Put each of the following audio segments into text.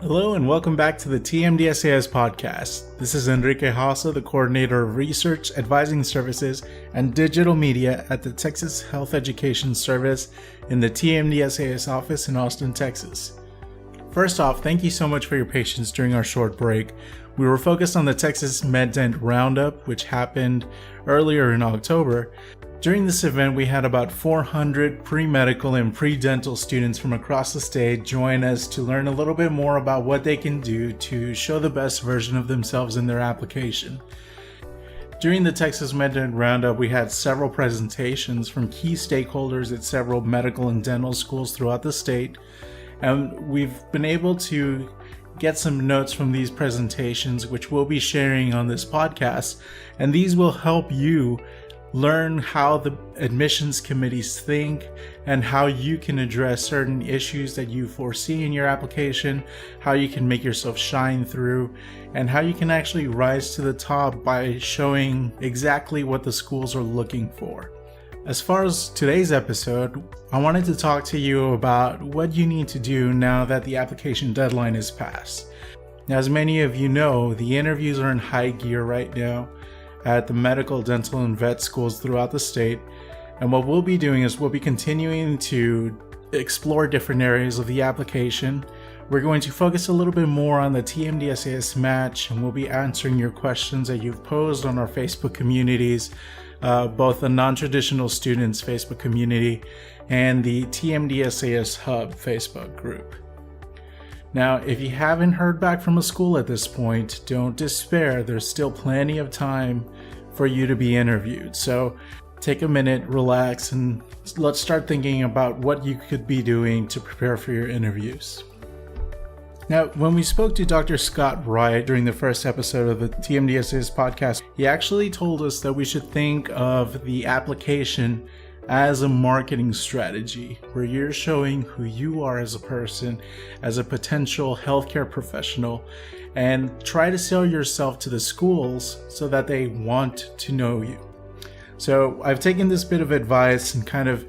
Hello and welcome back to the TMDSAS podcast. This is Enrique Hasa, the Coordinator of Research, Advising Services, and Digital Media at the Texas Health Education Service in the TMDSAS office in Austin, Texas. First off, thank you so much for your patience during our short break. We were focused on the Texas MedDent Roundup, which happened earlier in October. During this event, we had about 400 pre-medical and pre-dental students from across the state join us to learn a little bit more about what they can do to show the best version of themselves in their application. During the Texas MedDent Roundup, we had several presentations from key stakeholders at several medical and dental schools throughout the state, and we've been able to get some notes from these presentations, which we'll be sharing on this podcast, and these will help you learn how the admissions committees think and how you can address certain issues that you foresee in your application, how you can make yourself shine through, and how you can actually rise to the top by showing exactly what the schools are looking for. As far as today's episode, I wanted to talk to you about what you need to do now that the application deadline is passed. Now, as many of you know, the interviews are in high gear right now at the medical, dental, and vet schools throughout the state. And what we'll be doing is we'll be continuing to explore different areas of the application. We're going to focus a little bit more on the TMDSAS match, and we'll be answering your questions that you've posed on our Facebook communities, both the non-traditional students Facebook community and the TMDSAS Hub Facebook group. Now, if you haven't heard back from a school at this point, don't despair. There's still plenty of time for you to be interviewed. So take a minute, relax, and let's start thinking about what you could be doing to prepare for your interviews. Now, when we spoke to Dr. Scott Wright during the first episode of the TMDSAS podcast, he actually told us that we should think of the application as a marketing strategy where you're showing who you are as a person, as a potential healthcare professional, and try to sell yourself to the schools so that they want to know you. So I've taken this bit of advice and kind of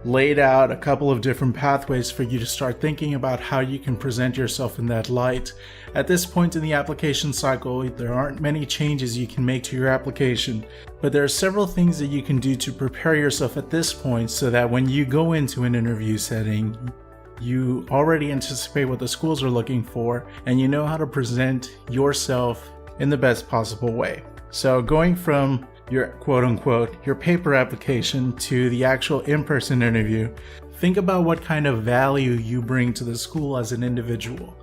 laid out a couple of different pathways for you to start thinking about how you can present yourself in that light. At this point in the application cycle, there aren't many changes you can make to your application, but there are several things that you can do to prepare yourself at this point so that when you go into an interview setting, you already anticipate what the schools are looking for and you know how to present yourself in the best possible way. So going from your quote-unquote, your paper application to the actual in-person interview, think about what kind of value you bring to the school as an individual.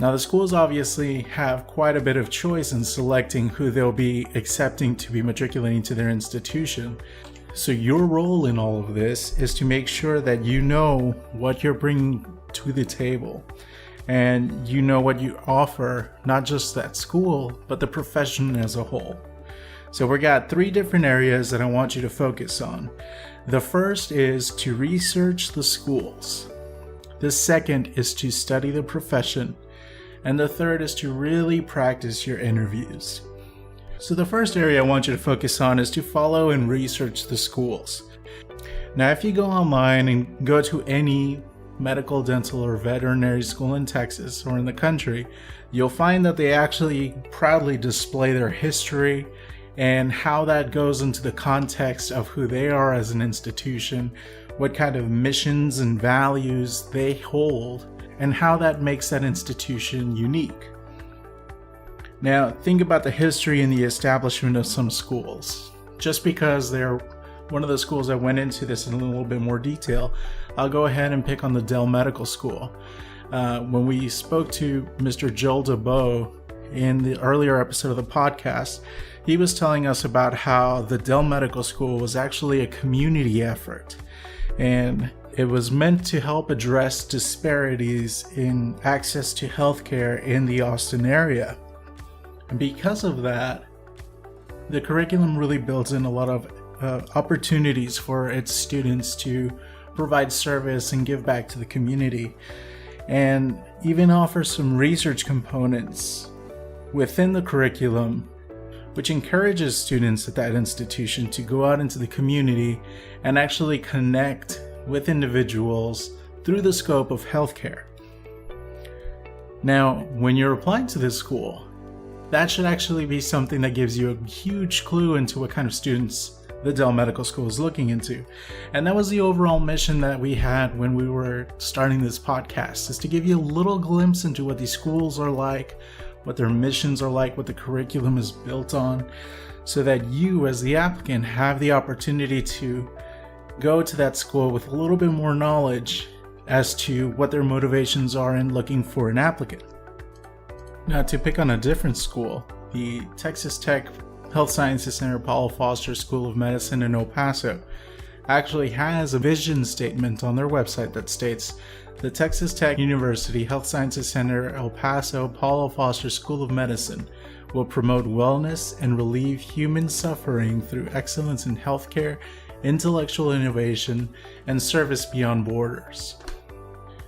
Now, the schools obviously have quite a bit of choice in selecting who they'll be accepting to be matriculating to their institution. So your role in all of this is to make sure that you know what you're bringing to the table and you know what you offer, not just that school, but the profession as a whole. So we got 3 different areas that I want you to focus on. The first is to research the schools. The second is to study the profession. And the third is to really practice your interviews. So the first area I want you to focus on is to follow and research the schools. Now, if you go online and go to any medical, dental, or veterinary school in Texas or in the country, you'll find that they actually proudly display their history and how that goes into the context of who they are as an institution, what kind of missions and values they hold, and how that makes that institution unique. Now, think about the history and the establishment of some schools. Just because they're one of the schools that went into this in a little bit more detail, I'll go ahead and pick on the Dell Medical School. When we spoke to Mr. Joel DeBow in the earlier episode of the podcast, he was telling us about how the Dell Medical School was actually a community effort, and it was meant to help address disparities in access to healthcare in the Austin area. And because of that, the curriculum really builds in a lot of opportunities for its students to provide service and give back to the community, and even offers some research components within the curriculum which encourages students at that institution to go out into the community and actually connect with individuals through the scope of healthcare. Now, when you're applying to this school, that should actually be something that gives you a huge clue into what kind of students the Dell Medical School is looking into. And that was the overall mission that we had when we were starting this podcast, is to give you a little glimpse into what these schools are like, what their missions are like, what the curriculum is built on, so that you as the applicant have the opportunity to go to that school with a little bit more knowledge as to what their motivations are in looking for an applicant. Now, to pick on a different school, the Texas Tech Health Sciences Center Paulo Foster School of Medicine in El Paso actually has a vision statement on their website that states, "The Texas Tech University Health Sciences Center El Paso Paulo Foster School of Medicine will promote wellness and relieve human suffering through excellence in healthcare, intellectual innovation, and service beyond borders."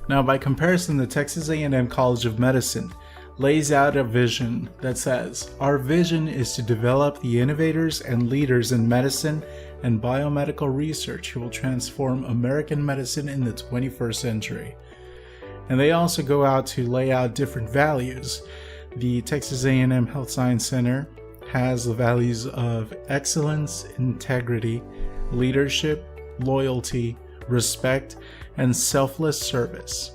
Now, by comparison, the Texas A&M College of Medicine lays out a vision that says, "Our vision is to develop the innovators and leaders in medicine and biomedical research who will transform American medicine in the 21st century." And they also go out to lay out different values. The Texas A&M Health Science Center has the values of excellence, integrity, leadership, loyalty, respect, and selfless service.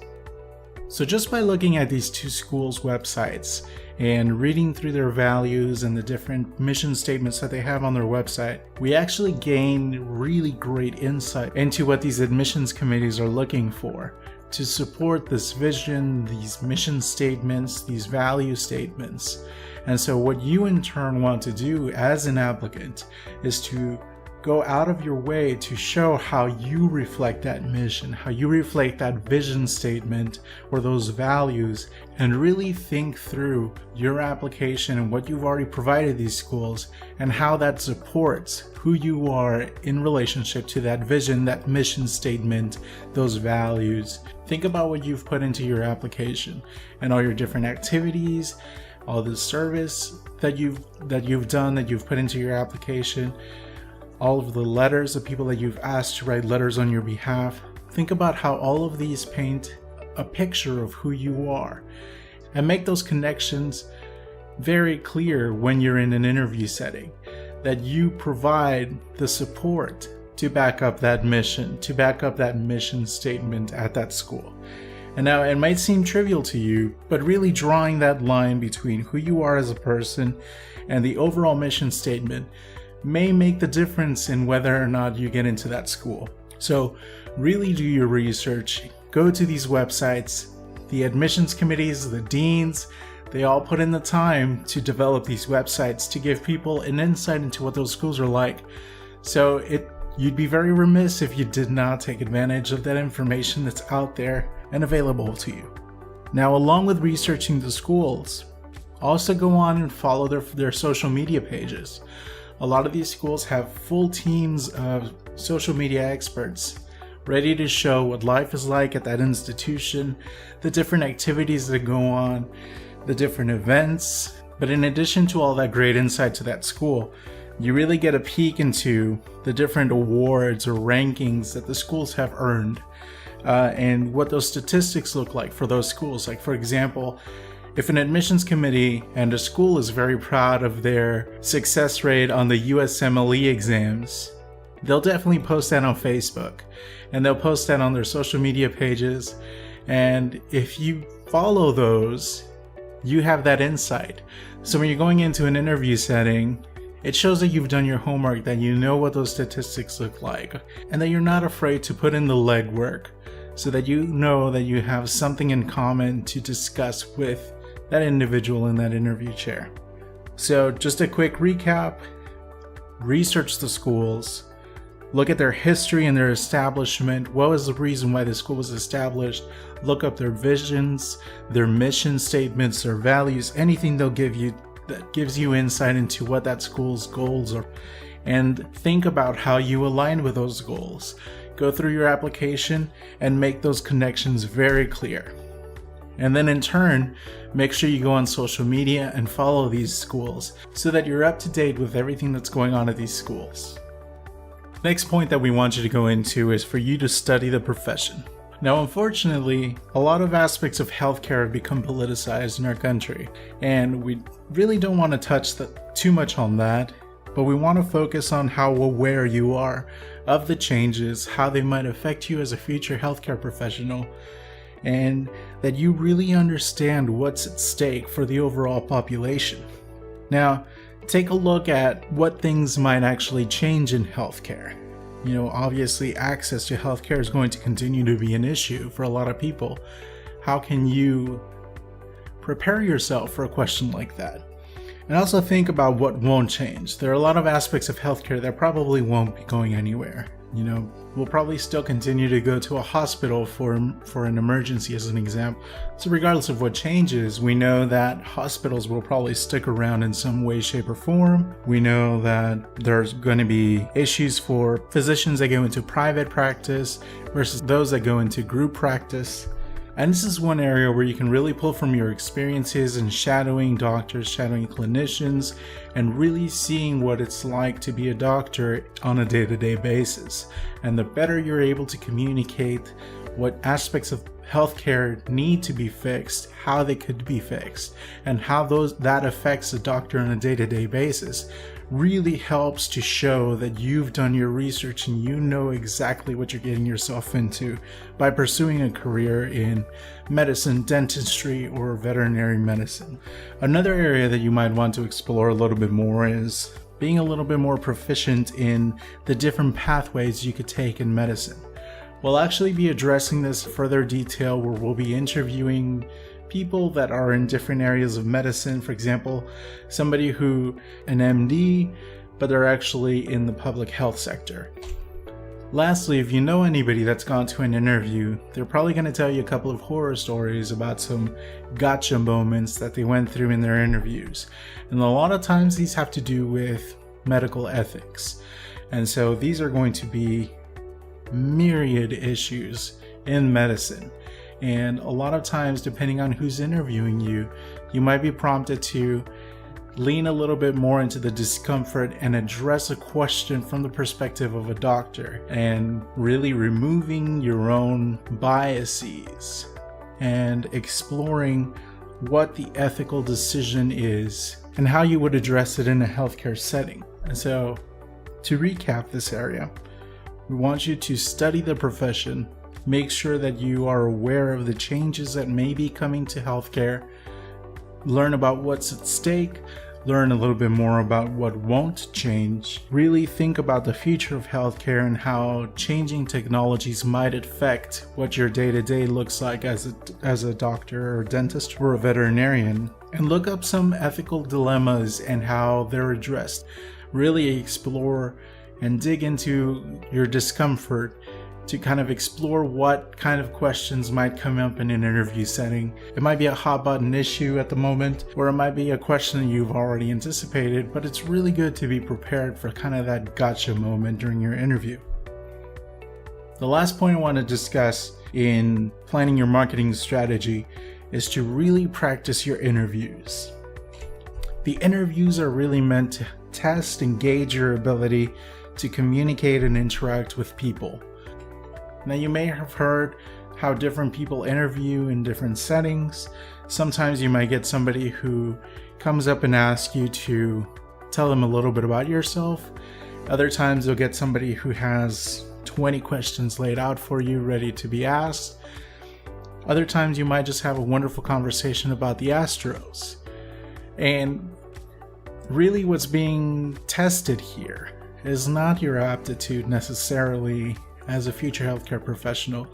So just by looking at these two schools' websites and reading through their values and the different mission statements that they have on their website, we actually gain really great insight into what these admissions committees are looking for to support this vision, these mission statements, these value statements. And so what you in turn want to do as an applicant is to go out of your way to show how you reflect that mission, how you reflect that vision statement or those values, and really think through your application and what you've already provided these schools and how that supports who you are in relationship to that vision, that mission statement, those values. Think about what you've put into your application and all your different activities, all the service that you've done, that you've put into your application, all of the letters, the people that you've asked to write letters on your behalf. Think about how all of these paint a picture of who you are, and make those connections very clear when you're in an interview setting, that you provide the support to back up that mission, to back up that mission statement at that school. And now it might seem trivial to you, but really drawing that line between who you are as a person and the overall mission statement may make the difference in whether or not you get into that school. So really do your research, go to these websites. The admissions committees, the deans, they all put in the time to develop these websites to give people an insight into what those schools are like. So you'd be very remiss if you did not take advantage of that information that's out there and available to you. Now, along with researching the schools, also go on and follow their social media pages. A lot of these schools have full teams of social media experts ready to show what life is like at that institution, the different activities that go on, the different events. But in addition to all that great insight to that school, you really get a peek into the different awards or rankings that the schools have earned, and what those statistics look like for those schools. Like, for example, if an admissions committee and a school is very proud of their success rate on the USMLE exams, they'll definitely post that on Facebook, and they'll post that on their social media pages. And if you follow those, you have that insight. So when you're going into an interview setting, it shows that you've done your homework, that you know what those statistics look like, and that you're not afraid to put in the legwork so that you know that you have something in common to discuss with that individual in that interview chair. So just a quick recap: research the schools, look at their history and their establishment. What was the reason why the school was established? Look up their visions, their mission statements, their values, anything they'll give you that gives you insight into what that school's goals are, and think about how you align with those goals. Go through your application and make those connections very clear. And then in turn, make sure you go on social media and follow these schools so that you're up to date with everything that's going on at these schools. Next point that we want you to go into is for you to study the profession. Now, unfortunately, a lot of aspects of healthcare have become politicized in our country, and we really don't want to touch too much on that, but we want to focus on how aware you are of the changes, how they might affect you as a future healthcare professional, and that you really understand what's at stake for the overall population. Now, take a look at what things might actually change in healthcare. Obviously access to healthcare is going to continue to be an issue for a lot of people. How can you prepare yourself for a question like that? And also think about what won't change. There are a lot of aspects of healthcare that probably won't be going anywhere. We'll probably still continue to go to a hospital for an emergency, as an example. So regardless of what changes, we know that hospitals will probably stick around in some way, shape, or form. We know that there's going to be issues for physicians that go into private practice versus those that go into group practice. And this is one area where you can really pull from your experiences in shadowing doctors, shadowing clinicians, and really seeing what it's like to be a doctor on a day-to-day basis. And the better you're able to communicate what aspects of healthcare need to be fixed, how they could be fixed, and how that affects a doctor on a day-to-day basis, really helps to show that you've done your research and you know exactly what you're getting yourself into by pursuing a career in medicine, dentistry, or veterinary medicine. Another area that you might want to explore a little bit more is being a little bit more proficient in the different pathways you could take in medicine. We'll actually be addressing this in further detail, where we'll be interviewing people that are in different areas of medicine. For example, somebody an MD, but they're actually in the public health sector. Lastly, if you know anybody that's gone to an interview, they're probably going to tell you a couple of horror stories about some gotcha moments that they went through in their interviews. And a lot of times these have to do with medical ethics. And so these are going to be myriad issues in medicine. And a lot of times, depending on who's interviewing you, you might be prompted to lean a little bit more into the discomfort and address a question from the perspective of a doctor, and really removing your own biases and exploring what the ethical decision is and how you would address it in a healthcare setting. And so, to recap this area, we want you to study the profession. Make sure that you are aware of the changes that may be coming to healthcare. Learn about what's at stake. Learn a little bit more about what won't change. Really think about the future of healthcare and how changing technologies might affect what your day-to-day looks like as a doctor or dentist or a veterinarian. And look up some ethical dilemmas and how they're addressed. Really explore and dig into your discomfort to kind of explore what kind of questions might come up in an interview setting. It might be a hot button issue at the moment, or it might be a question you've already anticipated, but it's really good to be prepared for kind of that gotcha moment during your interview. The last point I want to discuss in planning your marketing strategy is to really practice your interviews. The interviews are really meant to test and gauge your ability to communicate and interact with people. Now, you may have heard how different people interview in different settings. Sometimes you might get somebody who comes up and asks you to tell them a little bit about yourself. Other times you'll get somebody who has 20 questions laid out for you, ready to be asked. Other times you might just have a wonderful conversation about the Astros. And really what's being tested here is not your aptitude necessarily as a future healthcare professional,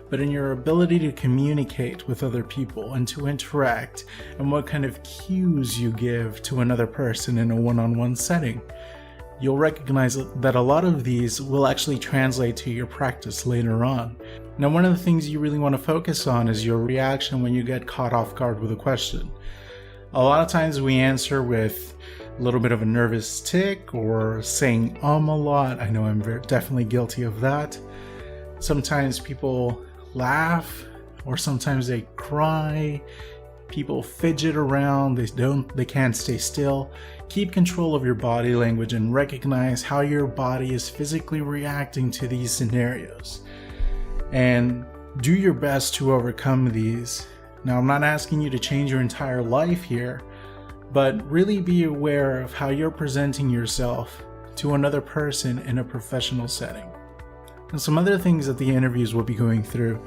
but in your ability to communicate with other people and to interact, and what kind of cues you give to another person in a one-on-one setting. You'll recognize that a lot of these will actually translate to your practice later on. Now, one of the things you really want to focus on is your reaction when you get caught off guard with a question. A lot of times we answer with a little bit of a nervous tick or saying a lot. I know I'm definitely guilty of that. Sometimes people laugh, or sometimes they cry. People fidget around. They can't stay still. Keep control of your body language and recognize how your body is physically reacting to these scenarios. And do your best to overcome these. Now, I'm not asking you to change your entire life here, but really be aware of how you're presenting yourself to another person in a professional setting. And some other things that the interviews will be going through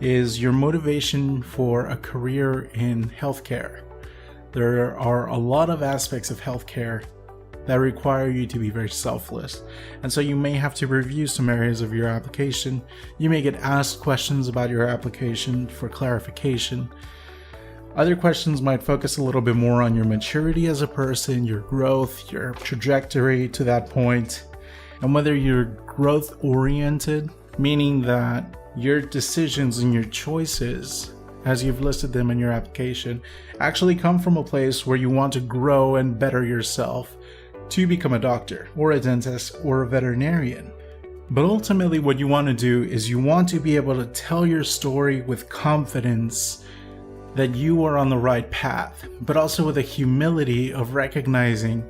is your motivation for a career in healthcare. There are a lot of aspects of healthcare that require you to be very selfless. And so you may have to review some areas of your application. You may get asked questions about your application for clarification. Other questions might focus a little bit more on your maturity as a person, your growth, your trajectory to that point, and whether you're growth oriented, meaning that your decisions and your choices, as you've listed them in your application, actually come from a place where you want to grow and better yourself to become a doctor or a dentist or a veterinarian. But ultimately what you want to do is you want to be able to tell your story with confidence that you are on the right path, but also with a humility of recognizing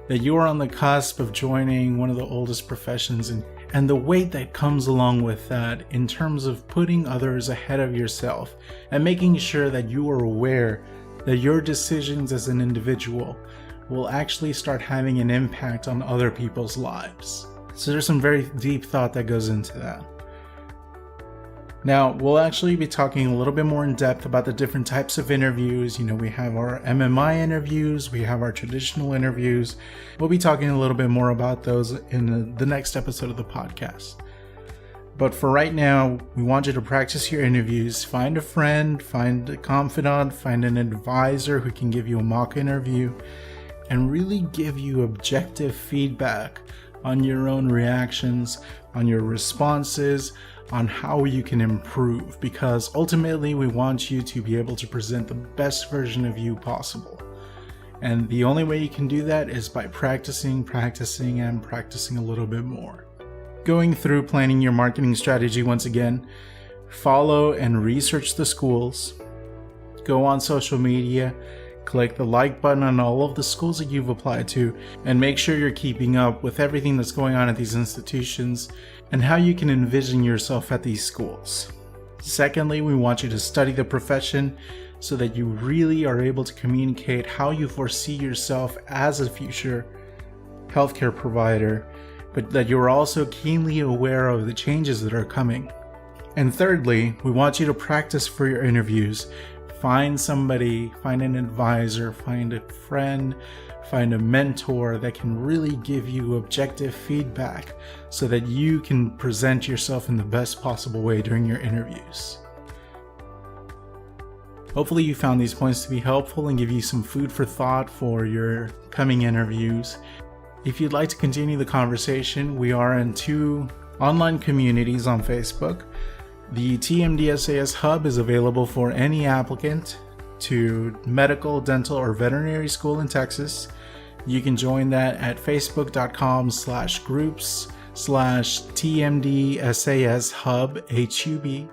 that you are on the cusp of joining one of the oldest professions and the weight that comes along with that in terms of putting others ahead of yourself and making sure that you are aware that your decisions as an individual will actually start having an impact on other people's lives. So there's some very deep thought that goes into that. Now, we'll actually be talking a little bit more in depth about the different types of interviews. We have our MMI interviews, we have our traditional interviews. We'll be talking a little bit more about those in the next episode of the podcast. But for right now, we want you to practice your interviews. Find a friend, find a confidant, find an advisor who can give you a mock interview and really give you objective feedback on your own reactions, on your responses, on how you can improve, because ultimately we want you to be able to present the best version of you possible. And the only way you can do that is by practicing a little bit more. Going through planning your marketing strategy once again, follow and research the schools, go on social media, click the like button on all of the schools that you've applied to, and make sure you're keeping up with everything that's going on at these institutions and how you can envision yourself at these schools. Secondly, we want you to study the profession so that you really are able to communicate how you foresee yourself as a future healthcare provider, but that you're also keenly aware of the changes that are coming. And thirdly, we want you to practice for your interviews. Find somebody, find an advisor, find a friend, find a mentor that can really give you objective feedback so that you can present yourself in the best possible way during your interviews. Hopefully you found these points to be helpful and give you some food for thought for your coming interviews. If you'd like to continue the conversation, we are in 2 online communities on Facebook. The TMDSAS Hub is available for any applicant to medical, dental, or veterinary school in Texas. You can join that at facebook.com/groups/TMDSAS Hub HUB.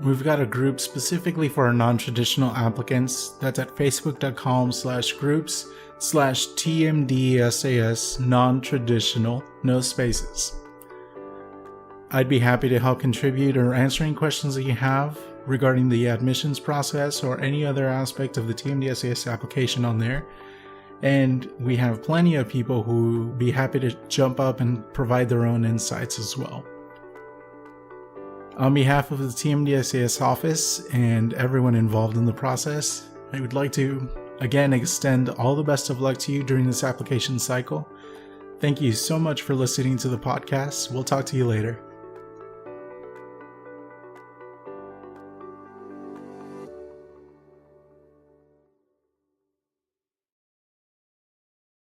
We've got a group specifically for our non-traditional applicants. That's at facebook.com/groups/TMDSAS non-traditional, no spaces. I'd be happy to help contribute or answer any questions that you have regarding the admissions process or any other aspect of the TMDSAS application on there. And we have plenty of people who be happy to jump up and provide their own insights as well. On behalf of the TMDSAS office and everyone involved in the process, I would like to again extend all the best of luck to you during this application cycle. Thank you so much for listening to the podcast. We'll talk to you later.